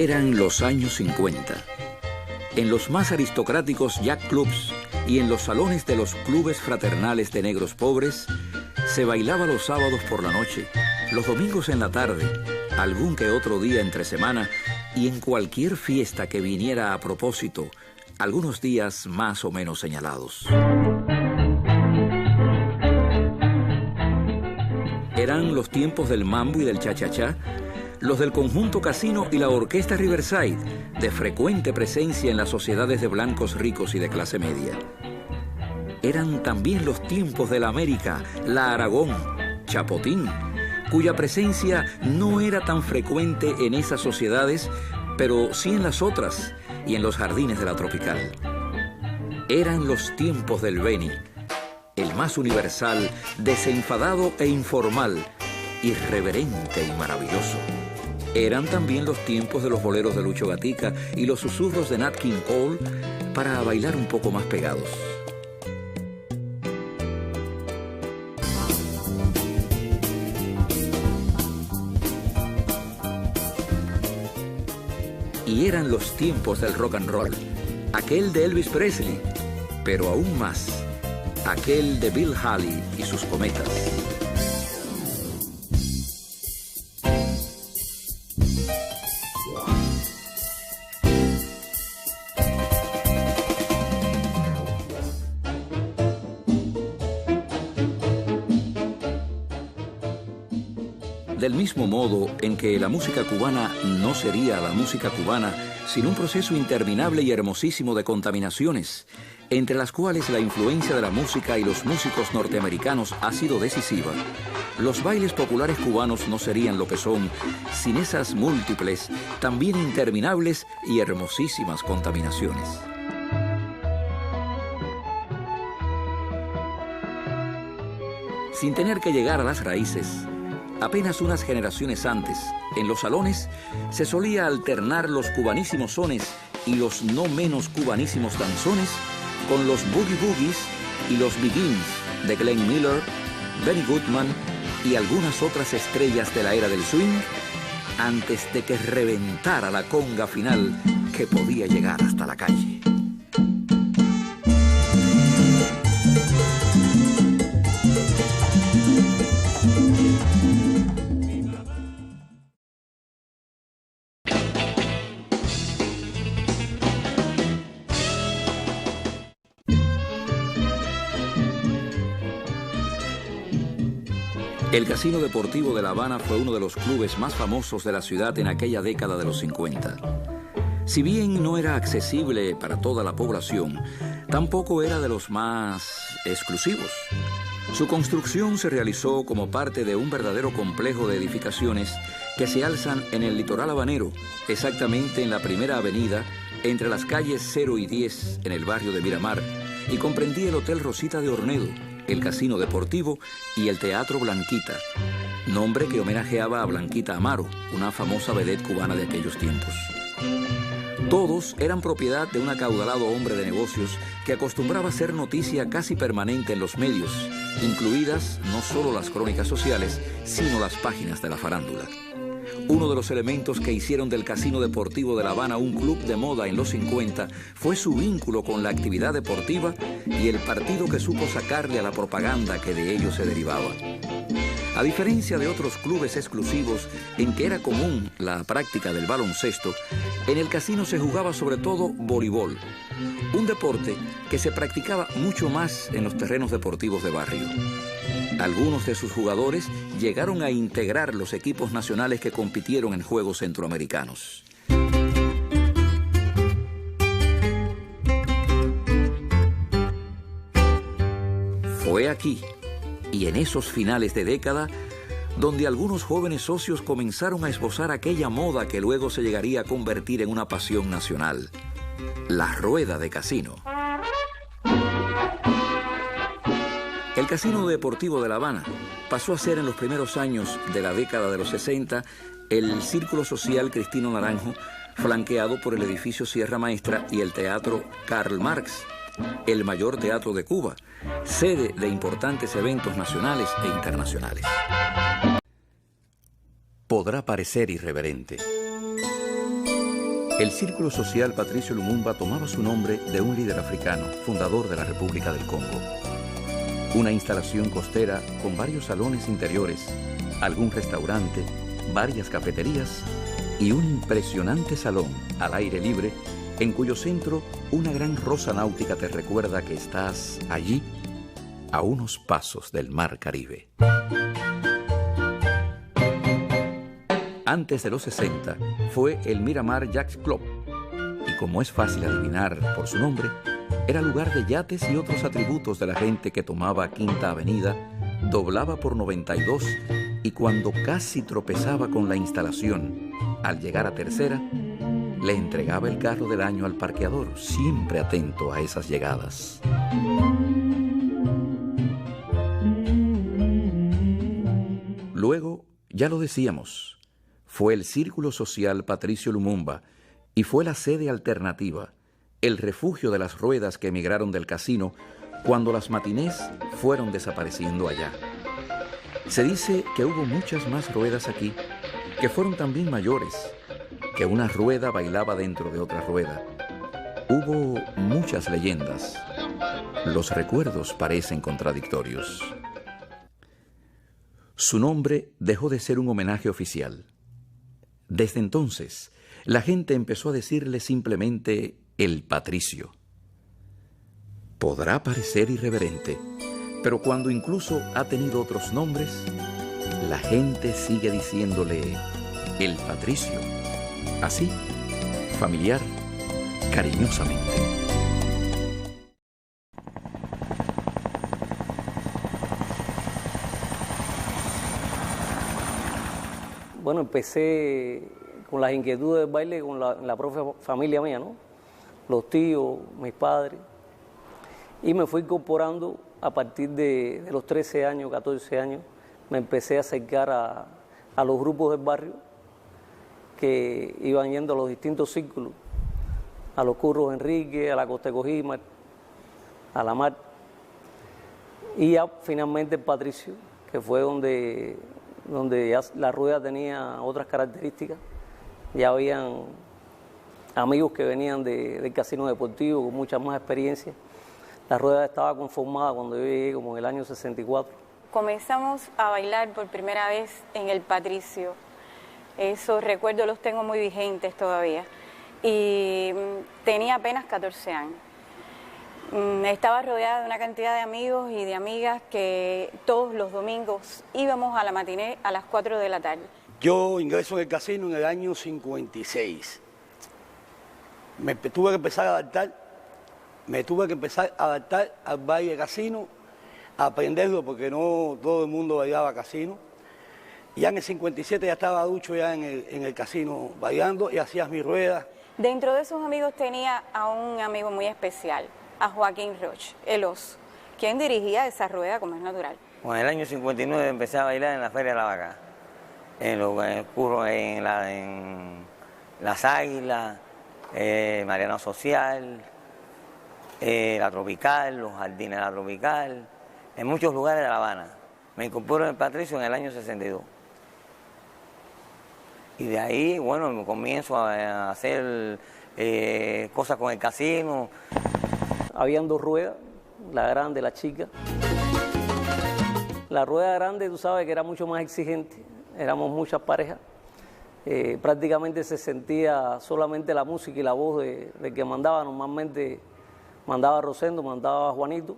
Eran los años 50. En los más aristocráticos jack clubs y en los salones de los clubes fraternales de negros pobres, se bailaba los sábados por la noche, los domingos en la tarde, algún que otro día entre semana y en cualquier fiesta que viniera a propósito, algunos días más o menos señalados. Eran los tiempos del mambo y del cha-cha-cha, los del conjunto Casino y la orquesta Riverside, de frecuente presencia en las sociedades de blancos ricos y de clase media. Eran también los tiempos de la América, la Aragón, Chapotín, cuya presencia no era tan frecuente en esas sociedades, pero sí en las otras y en los jardines de la tropical. Eran los tiempos del Beni, el más universal, desenfadado e informal, irreverente y maravilloso. Eran también los tiempos de los boleros de Lucho Gatica y los susurros de Nat King Cole para bailar un poco más pegados. Y eran los tiempos del rock and roll, aquel de Elvis Presley, pero aún más, aquel de Bill Haley y sus cometas. Del mismo modo en que la música cubana no sería la música cubana sin un proceso interminable y hermosísimo de contaminaciones, entre las cuales la influencia de la música y los músicos norteamericanos ha sido decisiva, los bailes populares cubanos no serían lo que son sin esas múltiples, también interminables y hermosísimas contaminaciones. Sin tener que llegar a las raíces, apenas unas generaciones antes, en los salones, se solía alternar los cubanísimos sones y los no menos cubanísimos danzones con los boogie boogies y los begins de Glenn Miller, Benny Goodman y algunas otras estrellas de la era del swing, antes de que reventara la conga final que podía llegar hasta la calle. El Casino Deportivo de La Habana fue uno de los clubes más famosos de la ciudad en aquella década de los 50. Si bien no era accesible para toda la población, tampoco era de los más exclusivos. Su construcción se realizó como parte de un verdadero complejo de edificaciones que se alzan en el litoral habanero, exactamente en la primera avenida, entre las calles 0 y 10 en el barrio de Miramar, y comprendía el Hotel Rosita de Ornedo, el Casino Deportivo y el Teatro Blanquita, nombre que homenajeaba a Blanquita Amaro, una famosa vedette cubana de aquellos tiempos. Todos eran propiedad de un acaudalado hombre de negocios que acostumbraba a ser noticia casi permanente en los medios, incluidas no solo las crónicas sociales, sino las páginas de la farándula. Uno de los elementos que hicieron del Casino Deportivo de La Habana un club de moda en los 50 fue su vínculo con la actividad deportiva y el partido que supo sacarle a la propaganda que de ello se derivaba. A diferencia de otros clubes exclusivos en que era común la práctica del baloncesto, en el casino se jugaba sobre todo voleibol, un deporte que se practicaba mucho más en los terrenos deportivos de barrio. Algunos de sus jugadores llegaron a integrar los equipos nacionales que compitieron en Juegos Centroamericanos. Fue aquí, y en esos finales de década, donde algunos jóvenes socios comenzaron a esbozar aquella moda que luego se llegaría a convertir en una pasión nacional: la rueda de casino. El Casino Deportivo de La Habana pasó a ser en los primeros años de la década de los 60 el Círculo Social Cristino Naranjo, flanqueado por el edificio Sierra Maestra y el Teatro Karl Marx, el mayor teatro de Cuba, sede de importantes eventos nacionales e internacionales. Podrá parecer irreverente, El Círculo Social Patricio Lumumba tomaba su nombre de un líder africano, fundador de la República del Congo. Una instalación costera con varios salones interiores, algún restaurante, varias cafeterías y un impresionante salón al aire libre en cuyo centro una gran rosa náutica te recuerda que estás allí, a unos pasos del mar Caribe. Antes de los 60 fue el Miramar Yacht Club y como es fácil adivinar por su nombre, era lugar de yates y otros atributos de la gente que tomaba Quinta Avenida, doblaba por 92 y cuando casi tropezaba con la instalación, al llegar a Tercera, le entregaba el carro del año al parqueador, siempre atento a esas llegadas. Luego, ya lo decíamos, fue el Círculo Social Patricio Lumumba y fue la sede alternativa, el refugio de las ruedas que emigraron del casino cuando las matinés fueron desapareciendo allá. Se dice que hubo muchas más ruedas aquí, que fueron también mayores, que una rueda bailaba dentro de otra rueda. Hubo muchas leyendas. Los recuerdos parecen contradictorios. Su nombre dejó de ser un homenaje oficial. Desde entonces, la gente empezó a decirle simplemente el Patricio. Podrá parecer irreverente, pero cuando incluso ha tenido otros nombres, la gente sigue diciéndole el Patricio. Así, familiar, cariñosamente. Bueno, empecé con las inquietudes del baile con la propia familia mía, ¿no? Los tíos, mis padres. Y me fui incorporando a partir de los 13 años, 14 años. Me empecé a acercar a los grupos del barrio que iban yendo a los distintos círculos. A los Curros Enrique, a la Costa de Cojímar, a la Mar. Y ya finalmente el Patricio, que fue donde ya la rueda tenía otras características. Ya habían amigos que venían del casino deportivo con mucha más experiencia. La rueda estaba conformada cuando yo llegué, como en el año 64. Comenzamos a bailar por primera vez en el Patricio. Esos recuerdos los tengo muy vigentes todavía. Y tenía apenas 14 años. Estaba rodeada de una cantidad de amigos y de amigas que todos los domingos íbamos a la matiné a las 4 de la tarde. Yo ingreso en el casino en el año 56. Me tuve que empezar a adaptar al baile casino, a aprenderlo porque no todo el mundo bailaba casino. Ya en el 57 ya estaba ducho ya en el casino bailando y hacías mis ruedas. Dentro de esos amigos tenía a un amigo muy especial, a Joaquín Roche, el oso, quien dirigía esa rueda como es natural. Bueno, en el año 59 empecé a bailar en la Feria de la Vaca, en el curro, en Las Águilas, Mariano Social, la Tropical, los Jardines de la Tropical, en muchos lugares de La Habana. Me incorporo en el Patricio en el año 62. Y de ahí, bueno, comienzo a hacer cosas con el casino. Habían dos ruedas, la grande, la chica. La rueda grande, tú sabes que era mucho más exigente, éramos muchas parejas. Prácticamente se sentía solamente la música y la voz de que mandaba. Normalmente mandaba Rosendo, mandaba Juanito.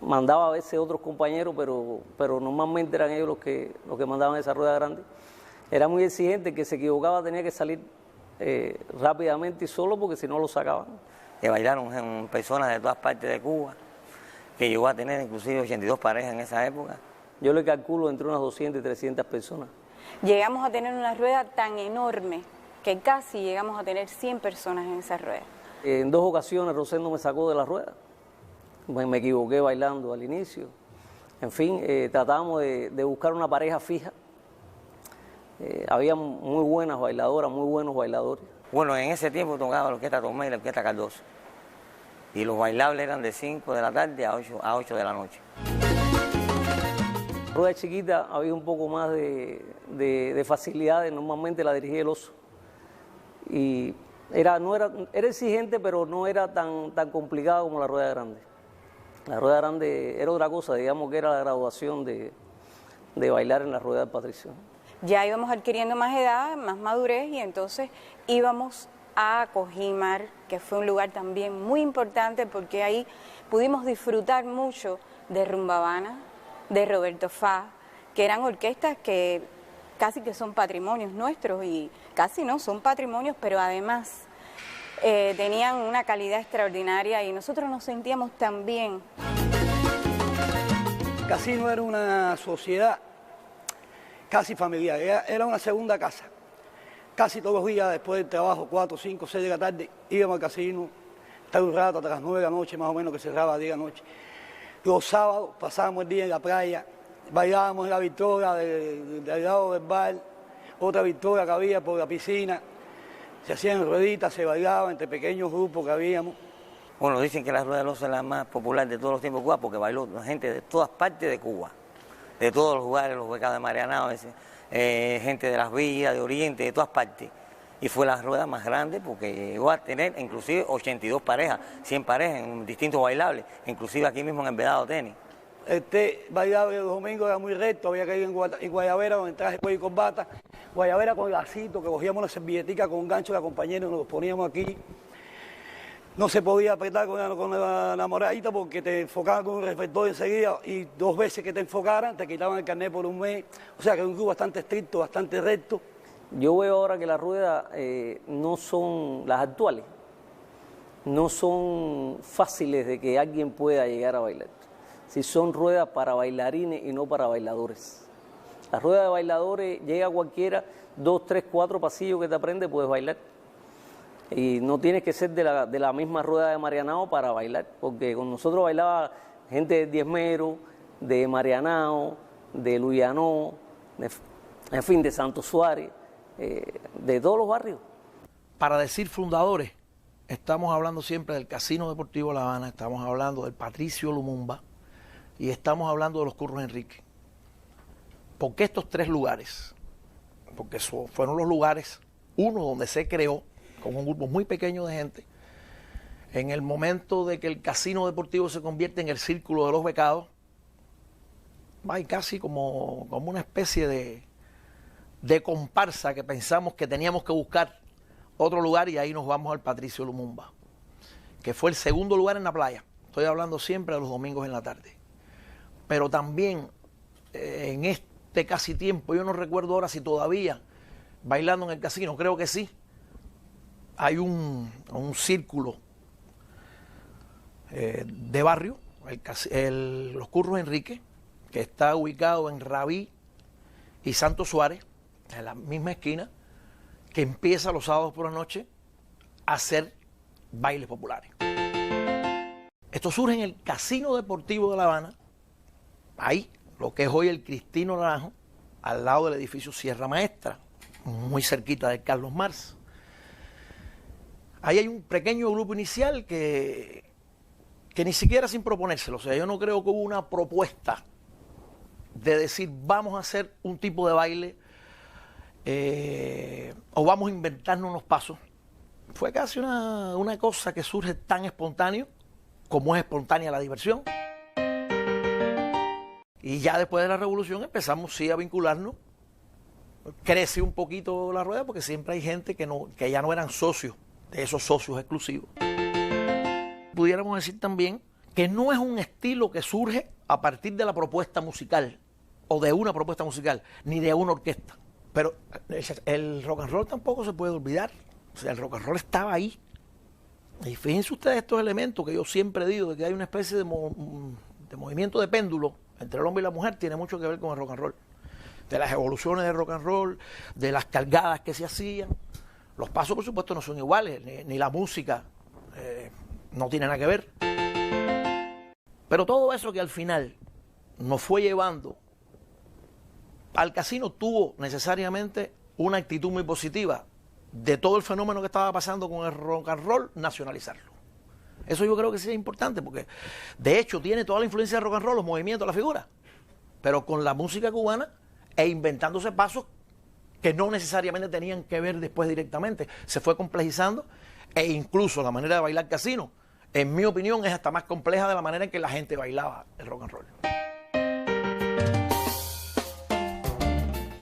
Mandaba a veces otros compañeros, pero normalmente eran ellos los que mandaban esa rueda grande. Era muy exigente, el que se equivocaba tenía que salir rápidamente y solo porque si no lo sacaban. Que bailaron personas de todas partes de Cuba, que llegó a tener inclusive 82 parejas en esa época. Yo le calculo entre unas 200 y 300 personas. Llegamos a tener una rueda tan enorme que casi llegamos a tener 100 personas en esa rueda. En dos ocasiones Rosendo me sacó de la rueda. Me equivoqué bailando al inicio. En fin, tratábamos de buscar una pareja fija. Había muy buenas bailadoras, muy buenos bailadores. Bueno, en ese tiempo tocaba la orquesta Tomé y la orquesta Cardoso. Y los bailables eran de 5 de la tarde a 8 de la noche. En la rueda chiquita había un poco más de de facilidades, normalmente la dirigía el Oso. Y era exigente, pero no era tan complicado como la Rueda Grande. La Rueda Grande era otra cosa, digamos que era la graduación de bailar en la Rueda del Patricio. Ya íbamos adquiriendo más edad, más madurez, y entonces íbamos a Cojimar, que fue un lugar también muy importante porque ahí pudimos disfrutar mucho de Rumba Habana, de Roberto Fá, que eran orquestas que casi que son patrimonios nuestros, y casi no, son patrimonios, pero además tenían una calidad extraordinaria y nosotros nos sentíamos tan bien. Casino era una sociedad casi familiar, era una segunda casa. Casi todos los días después del trabajo, 4, 5, 6 de la tarde, íbamos al casino, estar un rato hasta las 9 de la noche, más o menos, que cerraba a 10 de la noche. Los sábados pasábamos el día en la playa, bailábamos en la Victoria del lado del bar, otra Victoria que había por la piscina, se hacían rueditas, se bailaba entre pequeños grupos que habíamos. Bueno, dicen que la Rueda del Oso es la más popular de todos los tiempos de Cuba porque bailó gente de todas partes de Cuba, de todos los lugares, los becados de Marianao, gente de las villas, de Oriente, de todas partes. Y fue la rueda más grande porque llegó a tener inclusive 82 parejas, 100 parejas en distintos bailables, inclusive aquí mismo en el Vedado Tenis. Este bailable los domingos era muy recto, había que ir en Guayabera, donde traje cuello y corbata, Guayabera con lacito, que cogíamos la servilletica con un gancho de la compañera y nos los poníamos aquí. No se podía apretar con la enamoradita porque te enfocaban con un reflector enseguida y 2 veces que te enfocaran te quitaban el carnet por un mes. O sea que es un club bastante estricto, bastante recto. Yo veo ahora que las ruedas no son las actuales, no son fáciles de que alguien pueda llegar a bailar. Si son ruedas para bailarines y no para bailadores. Las ruedas de bailadores llega cualquiera, 2, 3, 4 pasillos que te aprendes, puedes bailar. Y no tienes que ser de la misma rueda de Marianao para bailar, porque con nosotros bailaba gente de Diezmero, de Marianao, de Luyanó, en fin, de Santo Suárez, de todos los barrios. Para decir fundadores, estamos hablando siempre del Casino Deportivo La Habana, estamos hablando del Patricio Lumumba y estamos hablando de los Curros Enrique. ¿Por qué estos 3 lugares? Porque fueron los lugares, uno donde se creó, con un grupo muy pequeño de gente, en el momento de que el Casino Deportivo se convierte en el Círculo de los Becados, hay casi como una especie de comparsa que pensamos que teníamos que buscar otro lugar y ahí nos vamos al Patricio Lumumba, que fue el segundo lugar en la playa. Estoy hablando siempre de los domingos en la tarde. Pero también en este casi tiempo, yo no recuerdo ahora si todavía bailando en el casino, creo que sí, hay un círculo de barrio, los Curros Enrique, que está ubicado en Rabí y Santo Suárez, en la misma esquina, que empieza los sábados por la noche a hacer bailes populares. Esto surge en el Casino Deportivo de La Habana, ahí, lo que es hoy el Cristino Naranjo, al lado del edificio Sierra Maestra, muy cerquita de Carlos Marx. Ahí hay un pequeño grupo inicial que ni siquiera sin proponérselo, o sea, yo no creo que hubo una propuesta de decir vamos a hacer un tipo de baile o vamos a inventarnos unos pasos. Fue casi una cosa que surge tan espontáneo como es espontánea la diversión. Y ya después de la revolución empezamos sí a vincularnos. Crece un poquito la rueda porque siempre hay gente que ya no eran socios, de esos socios exclusivos. Pudiéramos decir también que no es un estilo que surge a partir de la propuesta musical o de una propuesta musical, ni de una orquesta. Pero el rock and roll tampoco se puede olvidar. O sea, el rock and roll estaba ahí. Y fíjense ustedes estos elementos que yo siempre digo, de que hay una especie de movimiento de péndulo entre el hombre y la mujer, tiene mucho que ver con el rock and roll. De las evoluciones del rock and roll, de las cargadas que se hacían. Los pasos, por supuesto, no son iguales, ni la música no tiene nada que ver. Pero todo eso que al final nos fue llevando al casino tuvo necesariamente una actitud muy positiva de todo el fenómeno que estaba pasando con el rock and roll, nacionalizarlo. Eso yo creo que sí es importante porque, de hecho, tiene toda la influencia del rock and roll, los movimientos, la figura, pero con la música cubana e inventándose pasos que no necesariamente tenían que ver después directamente. Se fue complejizando e incluso la manera de bailar casino, en mi opinión, es hasta más compleja de la manera en que la gente bailaba el rock and roll.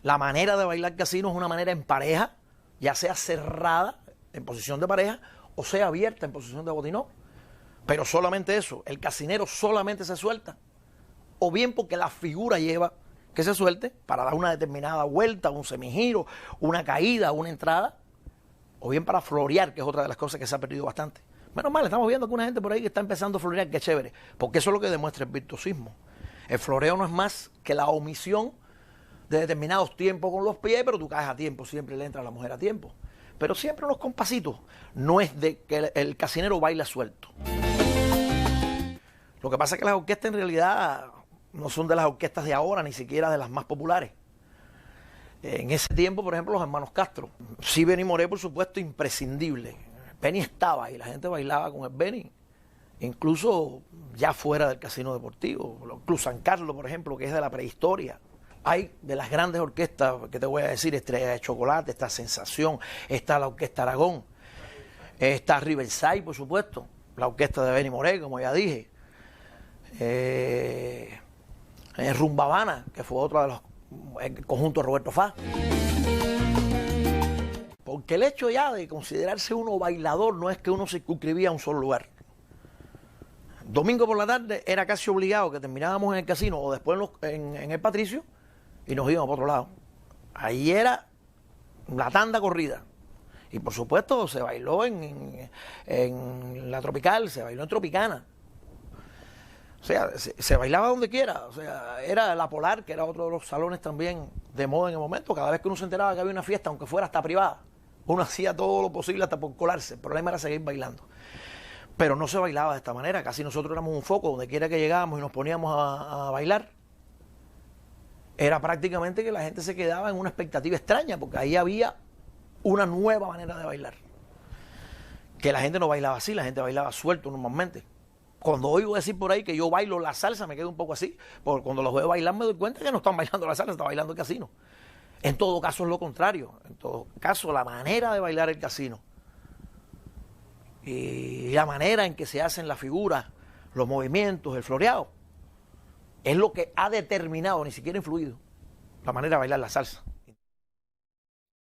La manera de bailar casino es una manera en pareja, ya sea cerrada en posición de pareja o sea abierta en posición de botinó. Pero solamente eso, el casinero solamente se suelta, o bien porque la figura lleva que se suelte para dar una determinada vuelta, un semigiro, una caída, una entrada, o bien para florear, que es otra de las cosas que se ha perdido bastante. Menos mal, estamos viendo que una gente por ahí que está empezando a florear, que chévere, porque eso es lo que demuestra el virtuosismo. El floreo no es más que la omisión de determinados tiempos con los pies, pero tú caes a tiempo, siempre le entra a la mujer a tiempo. Pero siempre unos compasitos, no es de que el casinero baila suelto. Lo que pasa es que las orquestas en realidad no son de las orquestas de ahora, ni siquiera de las más populares. En ese tiempo, por ejemplo, los hermanos Castro. Sí, Benny Moré, por supuesto, imprescindible. Benny estaba y la gente bailaba con el Benny, incluso ya fuera del casino deportivo. Club San Carlos, por ejemplo, que es de la prehistoria. Hay de las grandes orquestas, que te voy a decir, Estrella de Chocolate, está Sensación, está la Orquesta Aragón, está Riverside, por supuesto, la orquesta de Benny Moré, como ya dije. Rumba Habana, que fue otro de los conjuntos de Roberto Fá. Porque el hecho ya de considerarse uno bailador no es que uno se circunscribía a un solo lugar. Domingo por la tarde era casi obligado que terminábamos en el casino o después en el Patricio y nos íbamos para otro lado. Ahí era la tanda corrida. Y por supuesto se bailó en la Tropical, se bailó en Tropicana. O sea, se bailaba donde quiera. O sea, era la Polar, que era otro de los salones también de moda en el momento. Cada vez que uno se enteraba que había una fiesta, aunque fuera hasta privada, uno hacía todo lo posible hasta por colarse. El problema era seguir bailando. Pero no se bailaba de esta manera. Casi nosotros éramos un foco. Donde quiera que llegábamos y nos poníamos a bailar, era prácticamente que la gente se quedaba en una expectativa extraña, porque ahí había una nueva manera de bailar. Que la gente no bailaba así, la gente bailaba suelto normalmente. Cuando oigo decir por ahí que yo bailo la salsa, me quedo un poco así, porque cuando los veo bailar me doy cuenta que no están bailando la salsa, están bailando el casino. En todo caso es lo contrario. En todo caso, la manera de bailar el casino y la manera en que se hacen las figuras, los movimientos, el floreado, es lo que ha determinado, ni siquiera influido, la manera de bailar la salsa.